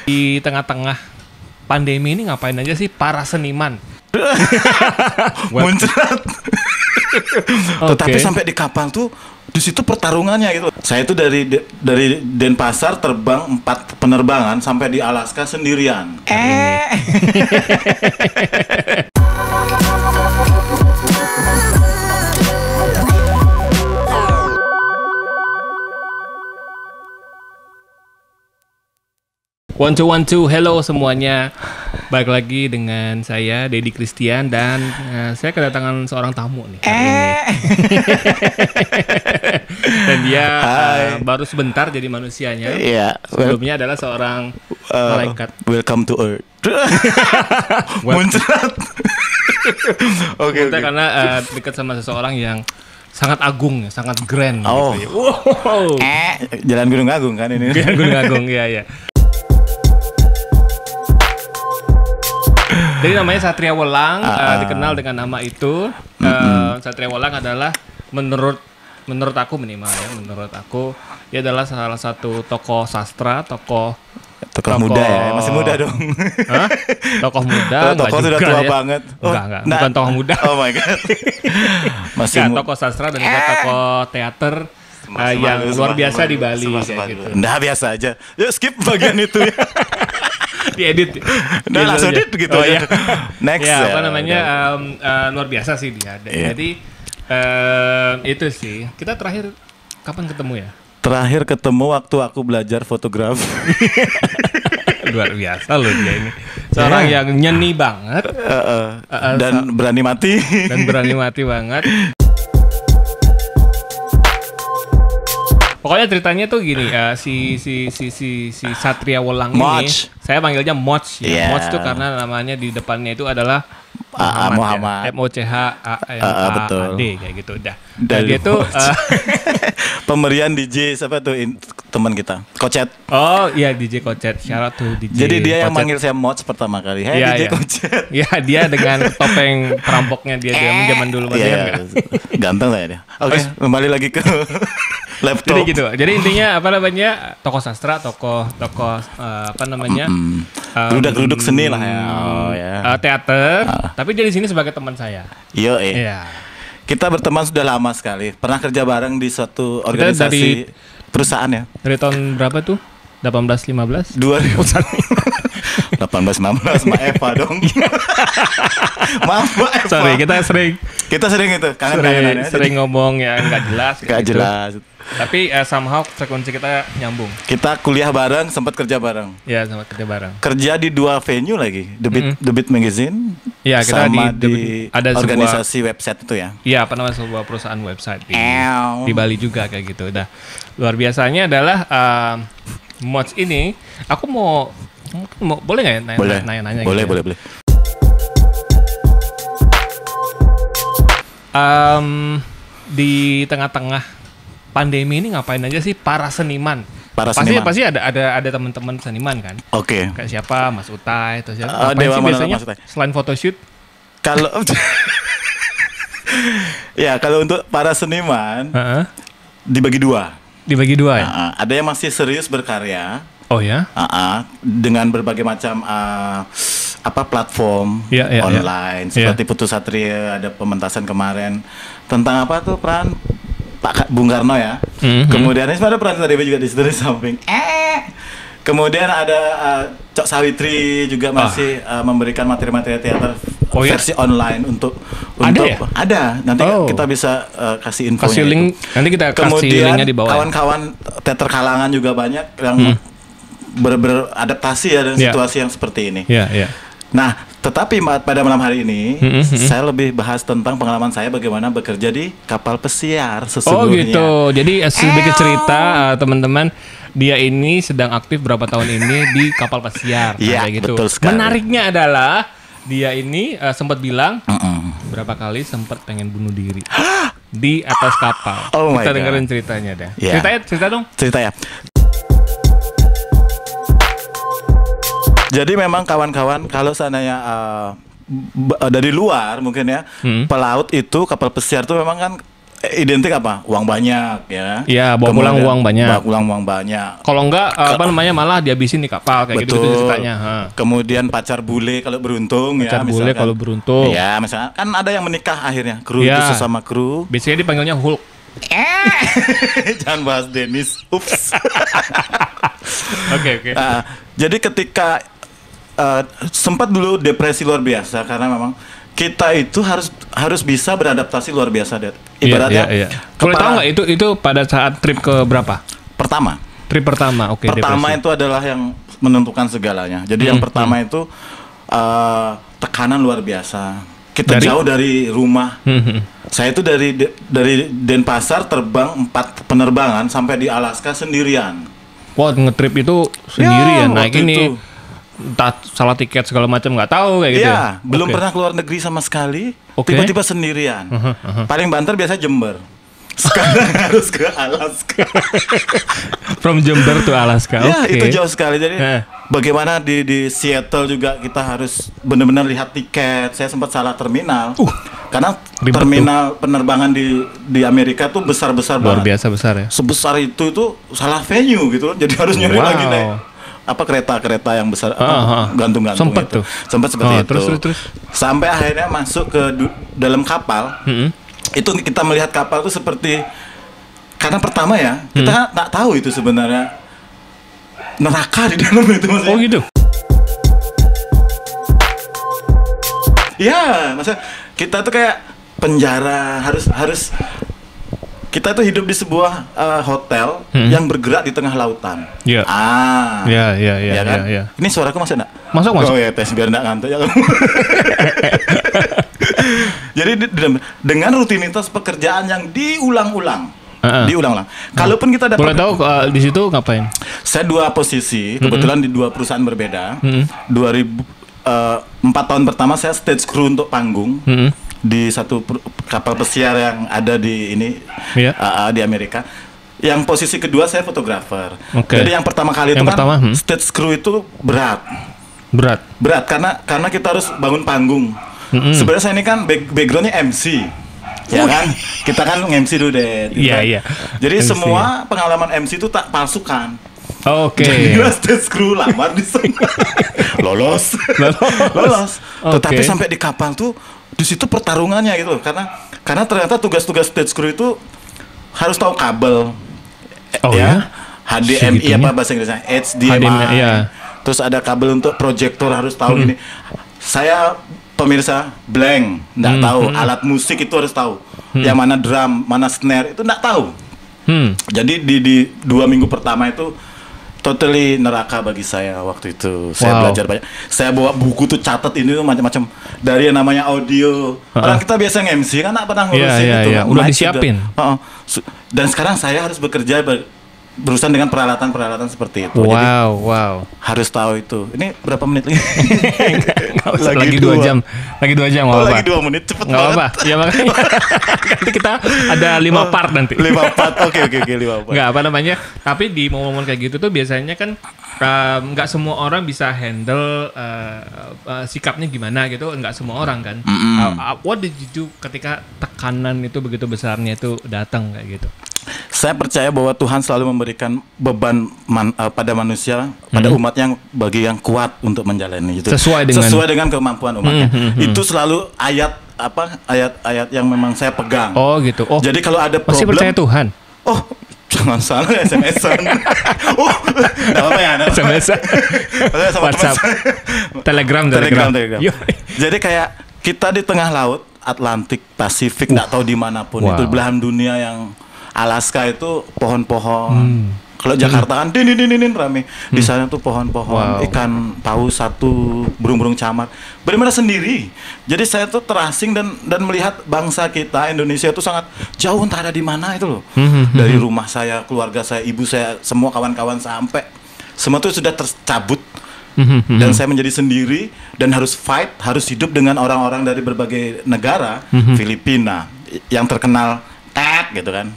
Di tengah-tengah pandemi ini ngapain aja sih para seniman? Muncrat. Tetapi Oke. sampai di kapal tuh di situ pertarungannya gitu. Saya itu dari Denpasar terbang 4 penerbangan sampai di Alaska sendirian. One two, hello semuanya. Balik lagi dengan saya Dedi Christian dan saya kedatangan seorang tamu nih hari ini. Dan dia baru sebentar jadi manusianya. Iya. Sebelumnya adalah seorang malaikat. Welcome to Earth. Muncrat. Oke. Kita karena dekat sama seseorang yang sangat agung, sangat grand. Oh. Gitu ya. Wow. Jalan Gunung Agung kan ini. Gunung Agung, ya. Jadi namanya Satria Welang, dikenal dengan nama itu. Satria Welang adalah menurut aku minimal ya, menurut aku dia adalah salah satu tokoh sastra, tokoh muda ya, masih muda dong. Hah? Tokoh muda, tokoh sudah tua ya. banget. Enggak, bukan tokoh muda. Oh my god. Masih tokoh sastra dan juga tokoh teater yang luar biasa di Bali kayak gitu. Nah, biasa aja. Yuk skip bagian itu ya. Diedit. Udah langsung edit gitu ya. Next ya. ya. Apa namanya luar biasa sih dia. Jadi itu sih. Kita terakhir kapan ketemu ya? Terakhir ketemu waktu aku belajar fotografi. Luar biasa loh dia ini. Seorang yang nyeni banget dan berani mati. Dan berani mati banget. Pokoknya ceritanya tuh gini, si Satria Welang ini, saya panggilnya Moch ya. Yeah. Moch tuh karena namanya di depannya itu adalah Muhammad. Ya. MOCHAMAD kayak gitu udah. Dan dia tuh pemberian DJ siapa tuh teman kita, Kocet. Oh iya, DJ Kocet. Shout out to DJ. Jadi dia yang Kocet. manggil saya Moch pertama kali. Hey DJ Kocet. Iya, dia dengan topeng perampoknya dia zaman dulu masih kan. Ganteng saya dia. Oke, kembali lagi ke laptop. Jadi gitu. Jadi intinya apa namanya? Tokoh sastra, tokoh apa namanya? Geruduk seni lah ya. Oh ya. Teater. Tapi dia di sini sebagai teman saya. Iya. Kita berteman sudah lama sekali. Pernah kerja bareng di suatu organisasi perusahaan ya. Dari tahun berapa tuh? 18-15? 18-19 Mbak Eva dong. Maaf Mbak Eva. Sorry, kita sering itu kangen-kangenan ya. Sering ngomong yang nggak jelas. Nggak gitu. jelas. Tapi somehow frekuensi kita nyambung. Kita kuliah bareng, sempat kerja bareng. Ya, sempat kerja bareng. Kerja di 2 venue lagi, The Beat Magazine. Ya, kita sama ada organisasi website itu ya. Iya, apa namanya, sebuah perusahaan website di Bali juga kayak gitu. Udah luar biasanya adalah Moch ini, aku mau boleh nggak ya nanya-nanya? Boleh, gitu ya? boleh. Di tengah-tengah pandemi ini ngapain aja sih para seniman? Pasti ada teman-teman seniman kan? Oke. Kayak siapa? Mas Utai atau siapa? Dewa sih mana biasanya Mas Utai? selain photoshoot? Kalau ya, kalau untuk para seniman dibagi 2. Dibagi 2 ya? Ada yang masih serius berkarya. Oh ya? Dengan berbagai macam platform online seperti Putu Satria, ada pementasan kemarin tentang apa tuh peran Pak Bung Karno ya. Kemudian ini ada peran tadi juga di situ di samping. Kemudian ada Cok Sawitri juga masih memberikan materi-materi teater versi online untuk ada. Nanti kita bisa kasih infonya. Kasih link. Nanti kita kasih linknya di bawah. Kawan-kawan teater kalangan juga banyak yang beradaptasi ya dengan situasi yang seperti ini. Nah, tetapi pada malam hari ini saya lebih bahas tentang pengalaman saya bagaimana bekerja di kapal pesiar sesungguhnya. Oh gitu. Jadi sedikit cerita teman-teman, dia ini sedang aktif berapa tahun ini di kapal pesiar. Iya, gitu. Betul sekali. Menariknya adalah dia ini sempat bilang berapa kali sempat pengen bunuh diri di atas kapal. Kita dengerin ceritanya deh. Cerita dong. Cerita ya. Jadi memang kawan-kawan kalau seandainya dari luar mungkin ya, pelaut itu kapal pesiar itu memang kan identik apa? Uang banyak ya. Iya, bawa pulang uang banyak. Bawa pulang uang banyak. Kalau enggak malah dihabisin di kapal kayak gitu ceritanya. Kemudian pacar bule kalau beruntung pacar bule kalau beruntung. Ya, misalnya kan ada yang menikah akhirnya, kru itu sesama kru. Biasanya dipanggilnya Hulk. Jangan bahas Dennis. Ups. Oke. Jadi ketika sempat dulu depresi luar biasa karena memang kita itu harus bisa beradaptasi luar biasa, Det. Ibaratnya. Iya. Boleh tahu nggak itu pada saat trip ke berapa? Pertama. Trip pertama, oke. Pertama depresi. Itu adalah yang menentukan segalanya. Jadi yang pertama itu tekanan luar biasa. Kita jauh dari rumah. Saya itu dari Denpasar terbang 4 penerbangan sampai di Alaska sendirian. Wah, ngetrip itu sendirian. Naik ini. Itu. Entah salah tiket segala macam nggak tahu kayak gitu. Iya, belum pernah keluar negeri sama sekali. Tiba-tiba sendirian. Paling banter biasa Jember. Sekarang harus ke Alaska. From Jember to Alaska. Ya, itu jauh sekali. Jadi bagaimana di Seattle juga kita harus benar-benar lihat tiket. Saya sempat salah terminal. Karena terminal penerbangan di Amerika tuh besar-besar luar banget. Biasa besar ya. Sebesar itu salah venue gitu. Jadi harus nyari lagi naik kereta-kereta yang besar, gantung-gantung itu. Sempat seperti itu. Terus. Sampai akhirnya masuk ke dalam kapal. Itu kita melihat kapal itu seperti, karena pertama ya kita nggak tahu itu sebenarnya neraka di dalam itu maksudnya. Oh gitu. Ya, maksudnya kita tuh kayak penjara, harus kita tuh hidup di sebuah hotel yang bergerak di tengah lautan. Iya. Ya kan? Ya. Ini suaraku masuk enggak? Masuk. Oh ya, tes biar enggak ngantuk ya. Jadi dengan rutinitas pekerjaan yang diulang-ulang. Kalaupun kita dapat. Boleh tahu di situ ngapain? Saya 2 posisi, kebetulan di 2 perusahaan berbeda. 4 tahun pertama saya stage crew untuk panggung. Di satu kapal pesiar yang ada di di Amerika. Yang posisi kedua saya fotografer. Jadi yang pertama kali itu stage crew itu berat karena kita harus bangun panggung. Sebenarnya saya ini kan backgroundnya MC, ya kan? Kita kan MC dulu deh. Iya. Jadi MC. Semua pengalaman MC itu tak palsukan. Jadi stage crew lamar di sana. Lolos. Tetapi sampai di kapal tuh di situ pertarungannya gitu, karena ternyata tugas-tugas stage crew itu harus tahu kabel, HDMI apa bahasa Inggrisnya, HDMI. Terus ada kabel untuk proyektor harus tahu ini. Saya pemirsa blank, nggak tahu. Alat musik itu harus tahu. Yang mana drum, mana snare itu nggak tahu. Jadi di 2 minggu pertama itu totally neraka bagi saya waktu itu. Saya belajar banyak. Saya bawa buku tuh, catat ini tuh macam-macam. Dari yang namanya audio. Orang kita biasa nge-MC kan nggak pernah ngurusin itu. Udah disiapin. Dan sekarang saya harus bekerja berurusan dengan peralatan-peralatan seperti itu. Wow. Jadi, harus tahu itu. Ini berapa menit lagi? lagi 2 jam. Lagi 2 jam. Lagi 2 menit, cepet banget. Apa? Ya makanya nanti kita ada 5 part nanti. 5 part. Oke, 5 part. Nggak apa namanya. Tapi di momen-momen kayak gitu tuh biasanya kan nggak semua orang bisa handle sikapnya gimana gitu. Nggak semua orang kan. What did you do ketika tekanan itu begitu besarnya itu datang kayak gitu? Saya percaya bahwa Tuhan selalu memberikan beban pada manusia, pada umat bagi yang kuat untuk menjalani itu. Sesuai dengan kemampuan umatnya. Itu selalu ayat yang memang saya pegang. Oh gitu. Oh. Jadi kalau ada problem, masih percaya Tuhan. Oh, jangan salah SMS-an. Enggak apa-apa ya. SMS-an. WhatsApp. Telegram. Jadi kayak kita di tengah laut, Atlantik, Pasifik, nggak tahu dimanapun. Itu belahan dunia yang Alaska itu pohon-pohon. Kalau Jakarta kan din rame. Di sana tuh pohon-pohon, ikan paus satu, burung-burung camar. Benar-benar sendiri. Jadi saya tuh terasing dan melihat bangsa kita Indonesia itu sangat jauh, entah ada di mana itu loh. Dari rumah saya, keluarga saya, ibu saya, semua kawan-kawan sampai semua tuh sudah tercabut. Dan saya menjadi sendiri dan harus fight, harus hidup dengan orang-orang dari berbagai negara. Filipina yang terkenal gitu kan.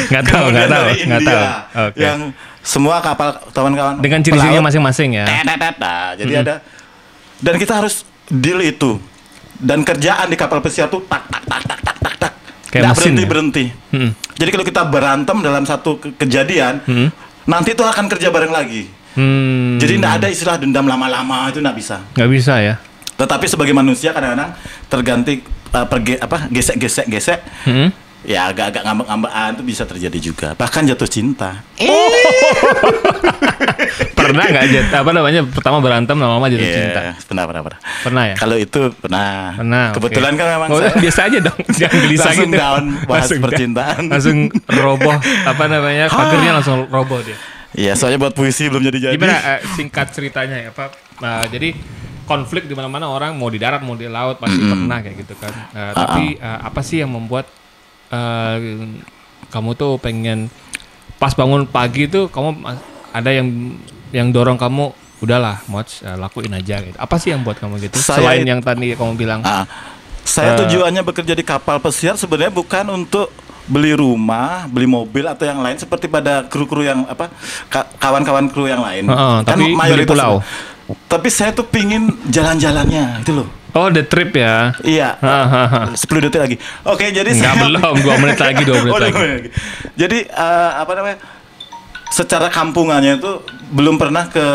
Nggak tahu. Yang semua kapal kawan-kawan dengan ciri-cirinya masing-masing ya. Jadi ada, dan kita harus deal itu. Dan kerjaan di kapal pesiar tuh tak tak tak tak tak tak tak. Kayak Nggak mesin ya? berhenti. Jadi kalau kita berantem dalam satu kejadian, nanti itu akan kerja bareng lagi. Jadi nggak ada istilah dendam lama-lama, itu nggak bisa. Nggak bisa ya? Tetapi sebagai manusia kadang-kadang terganti gesek-gesek, ya agak-agak ngambek-ngambekan itu bisa terjadi juga. Bahkan jatuh cinta. Pernah nggak pertama berantem lama-lama jatuh cinta? Pernah ya? Kalau itu pernah. Kebetulan okay. Kan memang saya biasa aja dong, jangan gelisah langsung gitu. down bahas percintaan. Langsung roboh pagernya langsung roboh dia. Iya, soalnya buat puisi belum jadi. Gimana singkat ceritanya ya Pak? Jadi konflik di mana-mana orang mau di darat mau di laut pasti pernah kayak gitu kan. Tapi apa sih yang membuat kamu tuh pengen pas bangun pagi tuh kamu ada yang dorong kamu udahlah Moch lakuin aja gitu. Apa sih yang buat kamu gitu? Selain yang tadi kamu bilang. Saya tujuannya bekerja di kapal pesiar sebenarnya bukan untuk beli rumah, beli mobil atau yang lain seperti pada kru-kru yang kawan-kawan kru yang lain. Kan tapi beli pulau. Tapi saya tuh pingin jalan-jalannya itu loh. Oh, the trip ya? Iya. 10 detik lagi. Oke, jadi belum 2 menit lagi, 2 menit lagi. Jadi secara kampungannya itu belum pernah ke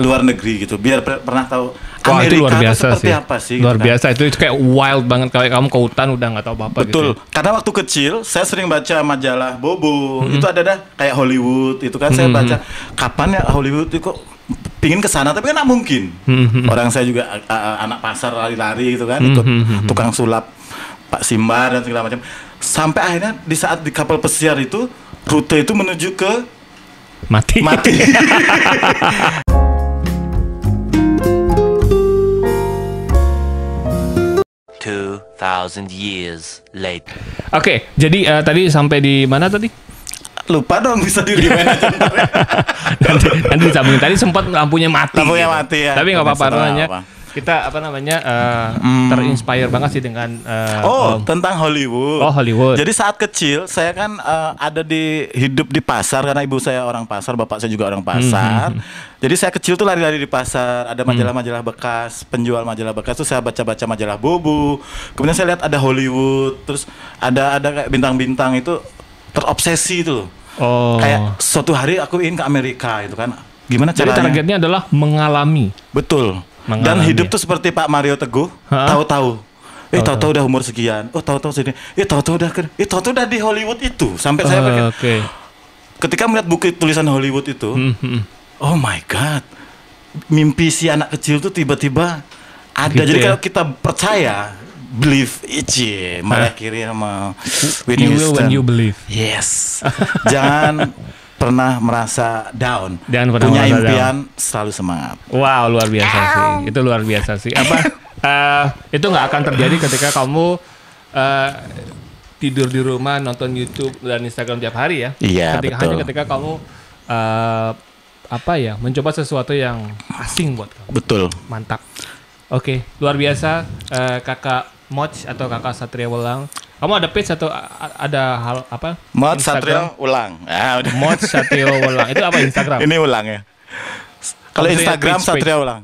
luar negeri gitu. Biar pernah tahu Amerika itu luar biasa seperti sih. apa sih. Luar gitu biasa itu kayak wild banget kalau kamu ke hutan udah nggak tahu apa-apa. Betul. Gitu. Karena waktu kecil saya sering baca majalah Bobo. Itu ada kayak Hollywood itu kan saya baca kapan ya Hollywood itu kok pingin ke sana tapi kan nggak mungkin. Orang saya juga anak pasar lari-lari gitu kan, ikut tukang sulap Pak Simba dan segala macam. Sampai akhirnya di saat di kapal pesiar itu rute itu menuju ke mati. 2,000 years later. Oke, jadi tadi sampai di mana tadi? Lupa dong, bisa di remind aja. nanti disambungin. Tadi sempat lampunya mati. Lampunya gitu. mati ya. Tapi nggak apa-apa namanya. Kita terinspire banget sih dengan tentang Hollywood. Oh, Hollywood. Jadi saat kecil saya kan ada hidup di pasar karena ibu saya orang pasar, bapak saya juga orang pasar. Jadi saya kecil tuh lari-lari di pasar, ada majalah-majalah bekas, penjual majalah bekas tuh saya baca-baca majalah Bobo. Kemudian saya lihat ada Hollywood, terus ada kayak bintang-bintang itu terobsesi itu loh. Oh. Kayak suatu hari aku ingin ke Amerika itu kan. Gimana caranya? Jadi targetnya adalah mengalami. Betul. Dan hidup tuh seperti Pak Mario Teguh, tahu-tahu. Tahu-tahu udah umur sekian. Oh, tahu-tahu sini. Tahu-tahu udah di Hollywood itu. Sampai saya pikir. Ketika melihat buku tulisan Hollywood itu, oh my god. Mimpi si anak kecil tuh tiba-tiba ada. Gitu. Jadi kalau kita percaya, believe malah kiri sama Whitney Houston. You will when you believe. Yes. Jangan pernah merasa down. Punya impian, selalu semangat. Wow, luar biasa sih. Itu luar biasa sih. Itu nggak akan terjadi ketika kamu tidur di rumah nonton YouTube dan Instagram tiap hari ya. Iya, betul. Hanya ketika kamu mencoba sesuatu yang asing buat kamu. Betul. Mantap. Oke, luar biasa Kakak Moch atau Kakak Satria Welang. Kamu ada page atau ada hal apa? Moch Satria Welang. Moch Satria Welang. Itu apa Instagram? Ini Welang ya. Kalau Instagram page. Satria Welang.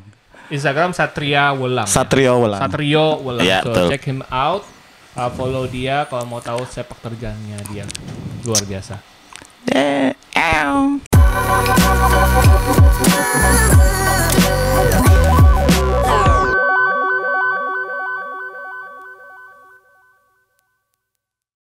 Instagram Satria Welang. Satrio Welang. Satrio Welang. Ya, so betul. check him out. Follow dia kalau mau tahu sepak terjangnya dia. Luar biasa.